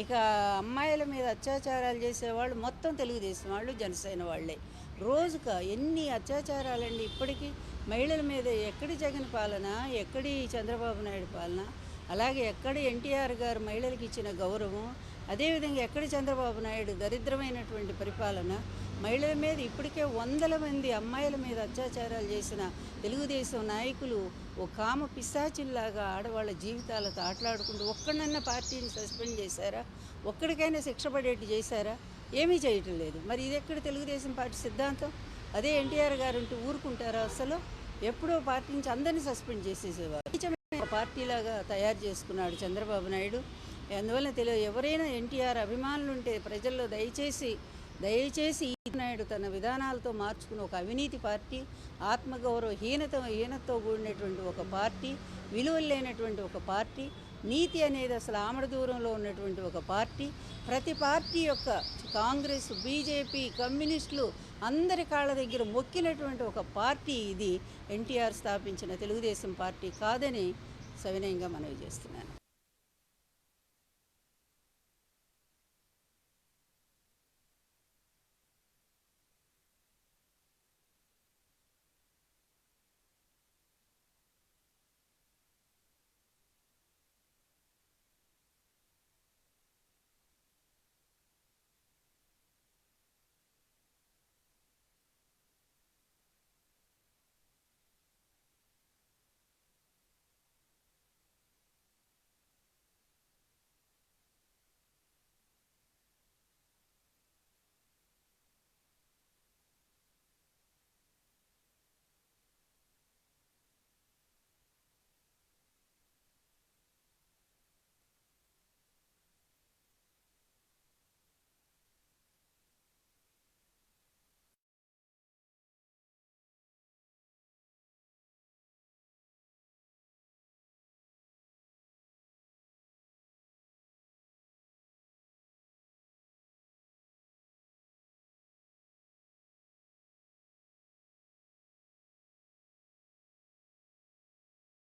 ఇక అమ్మాయిల మీద అత్యాచారాలు చేసేవాళ్ళు మొత్తం తెలుగుదేశం వాళ్ళు, జనసేన వాళ్ళే. రోజుక ఎన్ని అత్యాచారాలండి ఇప్పటికీ మహిళల మీద. ఎక్కడి జగన్ పాలన, ఎక్కడి చంద్రబాబు నాయుడు పాలన, అలాగే ఎక్కడి ఎన్టీఆర్ గారు మహిళలకు ఇచ్చిన గౌరవం, అదేవిధంగా ఎక్కడి చంద్రబాబు నాయుడు దరిద్రమైనటువంటి పరిపాలన. మహిళల మీద ఇప్పటికే వందల మంది అమ్మాయిల మీద అత్యాచారాలు చేసిన తెలుగుదేశం నాయకులు ఓ కామ పిశాచిల్లాగా ఆడవాళ్ళ జీవితాలతో ఆటలాడుకుంటూ ఒక్కడన్నా పార్టీని సస్పెండ్ చేశారా? ఒక్కడికైనా శిక్ష పడేట్టు చేశారా? ఏమీ చేయటం లేదు. మరి ఇది ఎక్కడ తెలుగుదేశం పార్టీ సిద్ధాంతం? అదే ఎన్టీఆర్ గారు ఉంటూ ఊరుకుంటారా? అసలు ఎప్పుడో పార్టీ నుంచి అందరినీ సస్పెండ్ చేసేసేవారు. పార్టీలాగా తయారు చేసుకున్నాడు చంద్రబాబు నాయుడు. అందువల్ల ఎవరైనా ఎన్టీఆర్ అభిమానులు ఉంటే ప్రజల్లో దయచేసి నాయుడు తన విధానాలతో మార్చుకున్న ఒక అవినీతి పార్టీ, ఆత్మగౌరవ హీనతో కూడినటువంటి ఒక పార్టీ, విలువలు లేనటువంటి ఒక పార్టీ, నీతి అనేది అసలు ఆమడ దూరంలో ఉన్నటువంటి ఒక పార్టీ. ప్రతి పార్టీ యొక్క కాంగ్రెస్, బీజేపీ, కమ్యూనిస్టులు అందరి కాళ్ళ దగ్గర మొక్కినటువంటి ఒక పార్టీ ఇది. ఎన్టీఆర్ స్థాపించిన తెలుగుదేశం పార్టీ కాదని సవినయంగా మనవి చేస్తున్నాను.